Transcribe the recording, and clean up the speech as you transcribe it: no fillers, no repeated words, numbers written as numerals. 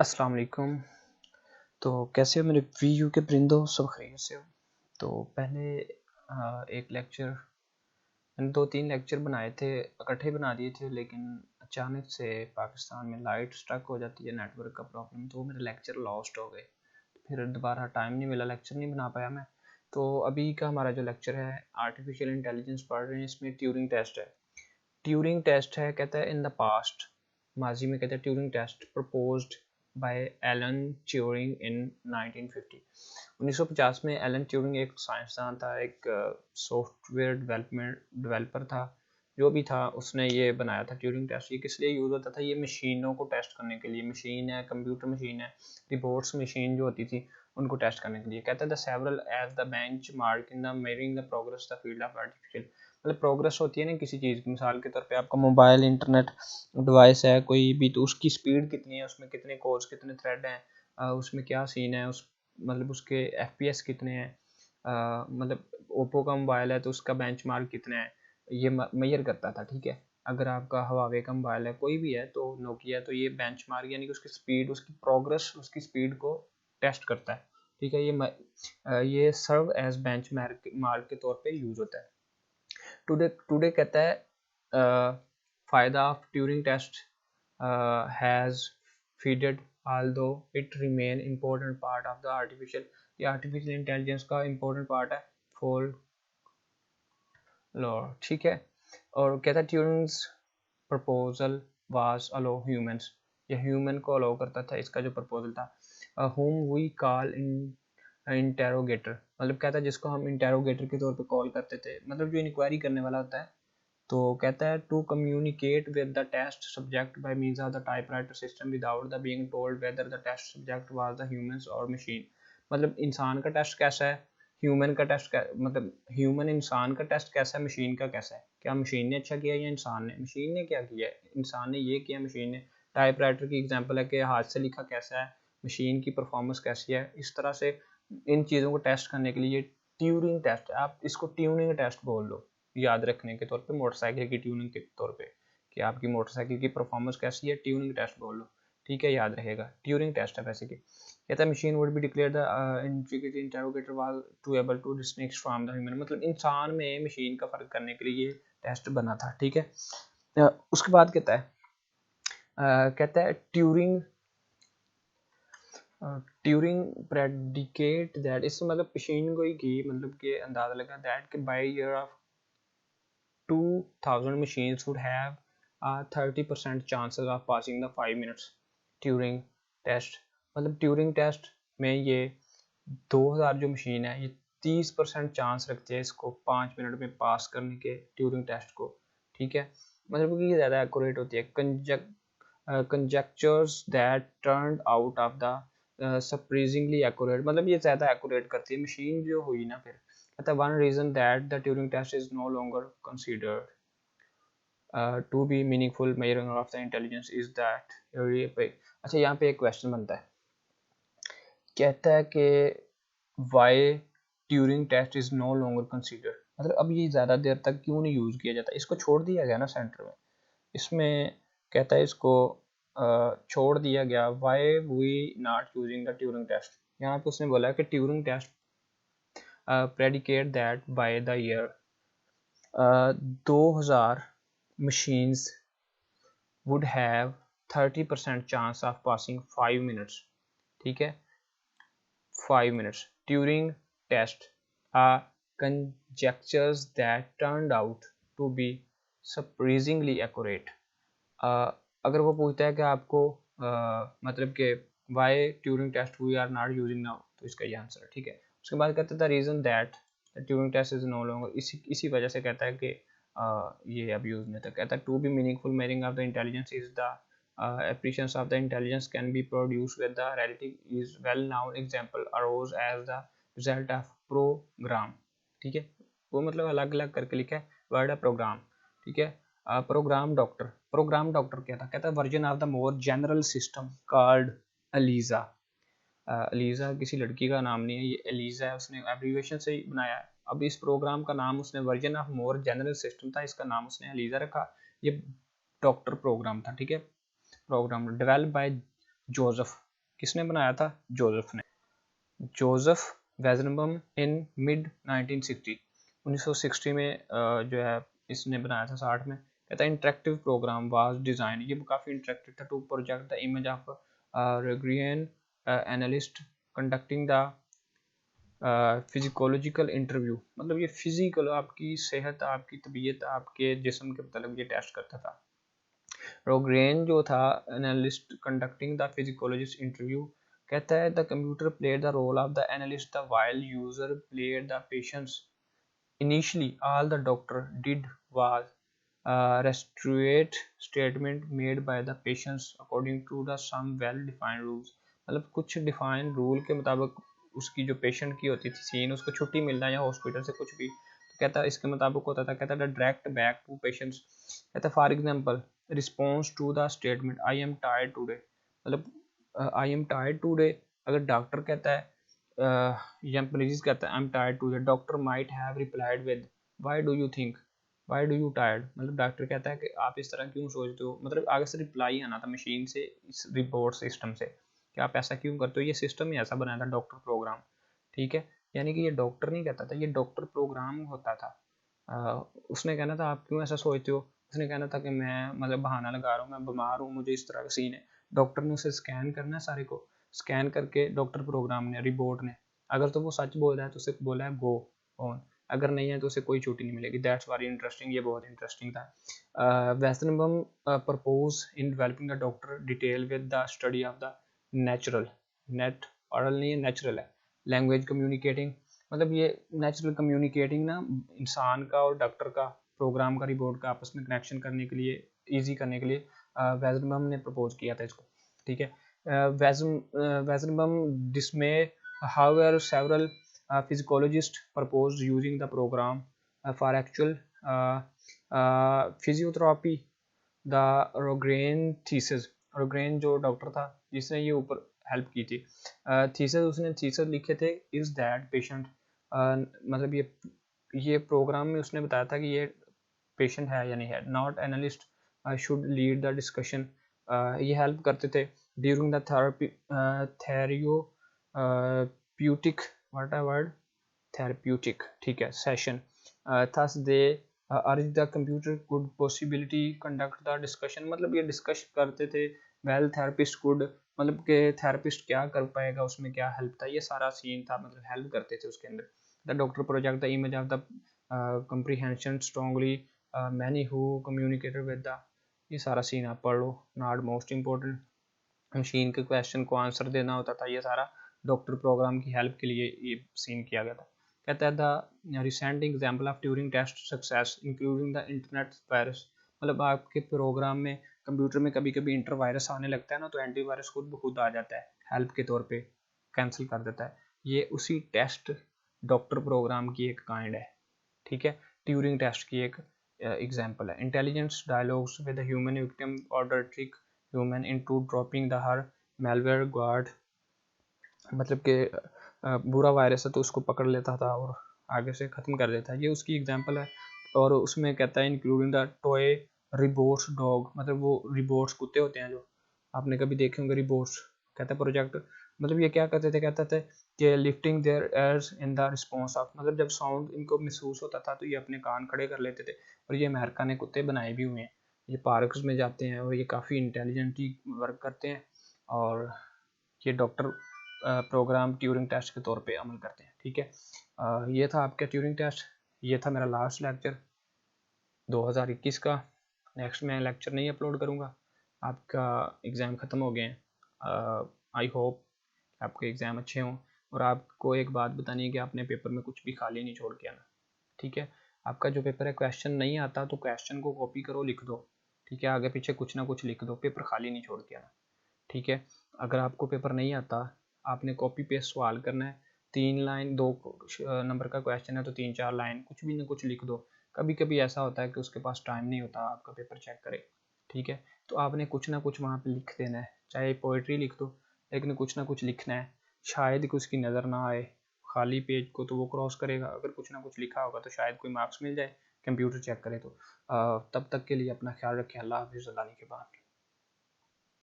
अस्सलाम वालेकुम। तो कैसे हो मेरे वीयू के परिंदों, सब खैरियत से हो? तो पहले एक लेक्चर, मैंने 2-3 लेक्चर बनाए थे, इकट्ठे बना दिए थे, लेकिन अचानक से पाकिस्तान में लाइट स्ट्रक हो जाती है, नेटवर्क का प्रॉब्लम, तो मेरे लेक्चर लॉस्ट हो गए। फिर दोबारा टाइम नहीं मिला, लेक्चर नहीं बना पाया मैं। तो अभी का हमारा जो लेक्चर है, आर्टिफिशियल इंटेलिजेंस पढ़ रहे हैं, इसमें ट्यूरिंग टेस्ट है। ट्यूरिंग टेस्ट है, कहता है इन द पास्ट, माजी में कहता है Turing test proposed by Alan Turing in 1950। 1950 में एलन ट्यूरिंग एक साइंसदान था, एक सॉफ्टवेयर डेवलपर था, जो भी था, उसने ये बनाया था ट्यूरिंग टेस्ट। ये किस लिए यूज़ होता था? ये मशीनों को टेस्ट करने के लिए, मशीन है, कंप्यूटर मशीन है, रिपोर्ट्स मशीन जो होती थी उनको टेस्ट करने के लिए। कहता है the several as the benchmark in the measuring the progress the field of artificial, मतलब प्रोग्रेस होती है ना किसी चीज़ की। मिसाल के तौर पे आपका मोबाइल इंटरनेट डिवाइस है कोई भी, तो उसकी स्पीड कितनी है, उसमें कितने कोर्स, कितने थ्रेड हैं, उसमें क्या सीन है, उस मतलब उसके FPS कितने हैं, मतलब ओप्पो का मोबाइल है तो उसका बेंचमार्क कितने हैं, ये मेजर करता था। ठीक है, अगर आपका हवावे का मोबाइल है, कोई भी है, तो नोकिया, तो ये बेंचमार्क यानी कि उसकी स्पीड, उसकी प्रोग्रेस, उसकी स्पीड को टेस्ट करता है। ठीक है, ये सर्व एज बेंचमार्क के तौर पे यूज होता है। टुडे कहता है फायदा of Turing test has faded although it remain important part of the artificial intelligence का important part है फॉर लॉ। ठीक है, और कहता है ट्यूरिंग्स प्रपोजल वाज अलो ह्यूमंस, ये ह्यूमन को अलो करता था, इसका जो प्रपोजल था। whom we call इंटेरोगेटर, मतलब कहता है जिसको हम इंटेरोगेटर के तौर पे कॉल करते थे, मतलब जो इंक्वायरी करने वाला होता है। तो कहता है to communicate with the test subject by means of the typewriter system without the being told whether the test subject was the humans और मशीन। मतलब इंसान का टेस्ट कैसा है, ह्यूमन का टेस्ट मतलब ह्यूमन इंसान का टेस्ट कैसा है, मशीन का कैसा है, क्या मशीन ने अच्छा किया या इंसान ने? मशीन ने क्या किया है, इंसान ने ये किया, मशीन ने। टाइपराइटर की एग्जांपल है कि हाथ से लिखा कैसा है, मशीन की परफॉर्मेंस कैसी है। इस तरह से इन चीज़ों को टेस्ट करने के लिए ट्यूरिंग टेस्ट है, आप इसको ट्यूनिंग टेस्ट बोल दो, याद रखने के तौर पे, मोटरसाइकिल की ट्यूनिंग के तौर पे, कि आपकी मोटरसाइकिल की परफॉर्मेंस कैसी है, ट्यूनिंग टेस्ट बोल लो। ठीक है, याद रहेगा, ट्यूरिंग टेस्ट है बेसिकली। कहता है machine would be declare the integrated interrogator was to able to distinguish from the human, मतलब इंसान में मशीन का फर्क करने के लिए ये टेस्ट बना था। ठीक है, उसके बाद कहता है ट्यूरिंग प्रेडिकेट दैट, इससे मतलब मशीन को ही की, मतलब कि अंदाजा लगा दैट कि by year of 2000 machines would have a 30% chances of passing the 5 minutes Turing test, मतलब ट्यूरिंग टेस्ट में ये 2000 जो मशीन है, ये 30% चांस रखते हैं इसको 5 मिनट में पास करने के ट्यूरिंग टेस्ट को। ठीक है, मतलब कि ये ज़्यादा एक्यूरेट होती है। Conjectures that turned out of the surprisingly accurate, मतलब ये ज़्यादा एक्यूरेट करती है मशीन जो हुई ना। फिर कहता है one reason that the Turing test is no longer considered to be meaningful measuring of the intelligence is that. अच्छा, यहाँ पे एक क्वेश्चन बनता है, कहता है कि why Turing test is no longer considered, मतलब अब ये ज़्यादा देर तक क्यों नहीं यूज़ किया जाता, इसको छोड़ दिया गया ना सेंटर में। इसमें कहता है इसको छोड़ दिया गया, why we not using the Turing test. यहाँ पे उसने बोला कि Turing test predicate that by the year 2000 machines would have 30% chance of passing 5 minutes। ठीक है, 5 minutes Turing test are conjectures that turned out to be surprisingly accurate। अगर वो पूछता है कि आपको मतलब कि why Turing test we are not using now, तो इसका ये आंसर है। ठीक है, उसके बाद कहता है the reason that Turing test is no longer, इसी वजह से कहता है कि ये अब यूज नहीं था। कहता है to be meaningful measuring of the intelligence is the appreciation of the intelligence can be produced with the relative is well known example arose as the result of program। ठीक है, वो मतलब अलग अलग करके लिखा है, वर्ड है प्रोग्राम। ठीक है, प्रोग्राम डॉक्टर क्या था? कहता है version of the more general system called Eliza. Eliza किसी लड़की का नाम नहीं है, ये एलिजा है, उसने एब्रीविएशन से ही बनाया है। अब इस प्रोग्राम का नाम उसने version of more general system था, इसका नाम उसने एलिजा रखा। ये डॉक्टर प्रोग्राम था। ठीक है, प्रोग्राम डेवलप बाय जोसेफ किसने बनाया था? जोसेफ ने, जोसेफ वेजनबम इन मिड 1960, 1960 में जो है इसने बनाया था, 60 में। कहता है इंटरेक्टिव प्रोग्राम वाज डिजाइन, ये काफ़ी इंटरेक्टिव था, to project the image of Rogerian analyst conducting the psychological interview, मतलब ये फिजिकल आपकी सेहत, आपकी तबीयत, आपके जिस्म के मतलब ये टेस्ट करता था। रोग्रेन जो था analyst conducting the psychologist interview, कहता है the computer played the role of the analyst the while user played the patients. Initially all the doctor did was reiterate statement made by the patients according to the some well defined rules, मतलब कुछ defined rule के मुताबिक उसकी जो patient की होती थी scene, उसको छुट्टी मिलना या हॉस्पिटल से कुछ भी, तो कहता है इसके मुताबिक होता था। कहता है डायरेक्ट बैक टू पेशेंट्स, कहता है for example response to the statement I am tired today, मतलब आई एम टायर्ड टुडे, अगर डॉक्टर कहता है या मरीज कहता है I am tired today, doctor might have replied with why do you think, why do you tired, मतलब doctor कहता है कि आप इस तरह क्यों सोचते हो, मतलब आगे से रिप्लाई आना था मशीन से, इस रिपोर्ट सिस्टम से कि आप ऐसा क्यों करते हो। ये सिस्टम ही ऐसा बनाया था डॉक्टर प्रोग्राम, ठीक है। यानी कि ये डॉक्टर नहीं कहता था, ये डॉक्टर प्रोग्राम होता था। उसने कहना था आप क्यों ऐसा सोचते हो, उसने कहना था कि मैं मतलब बहाना लगा रहा हूँ, मैं बीमार हूँ, मुझे इस तरह का सीन है। डॉक्टर ने उसे स्कैन करना है, सारे को स्कैन करके डॉक्टर प्रोग्राम ने, रिपोर्ट ने, अगर तो वो सच बोल रहा है तो उसे बोला है गो ऑन, अगर नहीं है तो उसे कोई छुट्टी नहीं मिलेगी। दैट्स वेरी इंटरेस्टिंग, ये बहुत इंटरेस्टिंग था। Weizenbaum propose in developing the doctor detail with the study of the natural, neural नहीं है, नेचुरल है, लैंग्वेज कम्युनिकेटिंग, मतलब ये नेचुरल कम्युनिकेटिंग ना इंसान का और डॉक्टर का प्रोग्राम का रिपोर्ट का आपस में कनेक्शन करने के लिए, ईजी करने के लिए वेस्टर्नबम ने प्रपोज किया था इसको, ठीक है। वेस्टर्नबम डिसमे however several physiologists proposed using the program for actual physiotherapy। The Rogerian thesis, Rogerian जो डॉक्टर था जिसने ये ऊपर हेल्प की थी, थीसिस उसने थीसिस लिखे थे इज दैट पेशेंट, मतलब ये प्रोग्राम में उसने बताया था कि ये पेशेंट है या नहीं है, not analyst should lead the discussion, ये हेल्प करते थे during the therapy therapeutic, what a word, therapeutic, ठीक है, session, thus they urge the computer could possibility conduct the discussion, मतलब ये डिस्कस करते थे। वेल थेरेपिस्ट कुड, मतलब कि थेरेपिस्ट क्या कर पाएगा, उसमें क्या हेल्प था, ये सारा सीन था, मतलब हेल्प करते थे उसके अंदर। The doctor project the image of the comprehension strongly many who communicated with the, ये सारा सीन आप पढ़ लो। नॉट मोस्ट इम्पोर्टेंट, मशीन के क्वेश्चन को आंसर देना होता था, ये सारा डॉक्टर प्रोग्राम की हेल्प के लिए ये सीन किया गया था। कहता है the recent example of Turing test success including the internet virus, मतलब आपके प्रोग्राम में कंप्यूटर में कभी कभी इंटर वायरस आने लगता है ना, तो एंटीवायरस खुद ब खुद आ जाता है हेल्प के तौर पे, कैंसिल कर देता है। ये उसी टेस्ट डॉक्टर प्रोग्राम की एक काइंड है, ठीक है, ट्यूरिंग टेस्ट की एक एग्जाम्पल है। Intelligence dialogues with human victim order trick human into dropping the her malware guard, मतलब कि बुरा वायरस है तो उसको पकड़ लेता था और आगे से ख़त्म कर देता है, ये उसकी एग्जांपल है। और उसमें कहता है including the toy robots dog, मतलब वो रिबोट्स कुत्ते होते हैं जो आपने कभी देखे होंगे रिबोट्स, कहता है प्रोजेक्ट, मतलब ये क्या करते थे, कहते थे कि lifting their ears in the response of, मतलब जब साउंड इनको महसूस होता था तो ये अपने कान खड़े कर लेते थे। और ये अमेरिका ने कुत्ते बनाए भी हुए हैं, ये पार्क्स में जाते हैं और ये काफ़ी इंटेलिजेंटली वर्क करते हैं, और ये डॉक्टर प्रोग्राम ट्यूरिंग टेस्ट के तौर पे अमल करते हैं, ठीक है। ये था आपका ट्यूरिंग टेस्ट, ये था मेरा लास्ट लेक्चर 2021 का। नेक्स्ट मैं लेक्चर नहीं अपलोड करूँगा, आपका एग्ज़ाम ख़त्म हो गए हैं। आई होप आपके एग्ज़ाम अच्छे हों, और आपको एक बात बतानी है कि आपने पेपर में कुछ भी खाली नहीं छोड़ के आना, ठीक है। आपका जो पेपर है क्वेश्चन नहीं आता तो क्वेश्चन को कॉपी करो, लिख दो, ठीक है, आगे पीछे कुछ ना कुछ लिख दो, पेपर खाली नहीं छोड़ के आना, ठीक है। अगर आपको पेपर नहीं आता, आपने कॉपी पेस्ट सवाल करना है, 3 लाइन 2 नंबर का क्वेश्चन है तो 3-4 लाइन कुछ भी ना कुछ लिख दो। कभी कभी ऐसा होता है कि उसके पास टाइम नहीं होता आपका पेपर चेक करे, ठीक है, तो आपने कुछ ना कुछ वहाँ पे लिख देना है, चाहे पोइट्री लिख दो, लेकिन कुछ ना कुछ लिखना है। शायद कि उसकी नज़र ना आए खाली पेज को तो वो क्रॉस करेगा, अगर कुछ ना कुछ लिखा होगा तो शायद कोई मार्क्स मिल जाए, कंप्यूटर चेक करे तो। तब तक के लिए अपना ख्याल रखें, अल्लाह हाफिज़, अल्लाह के बाद।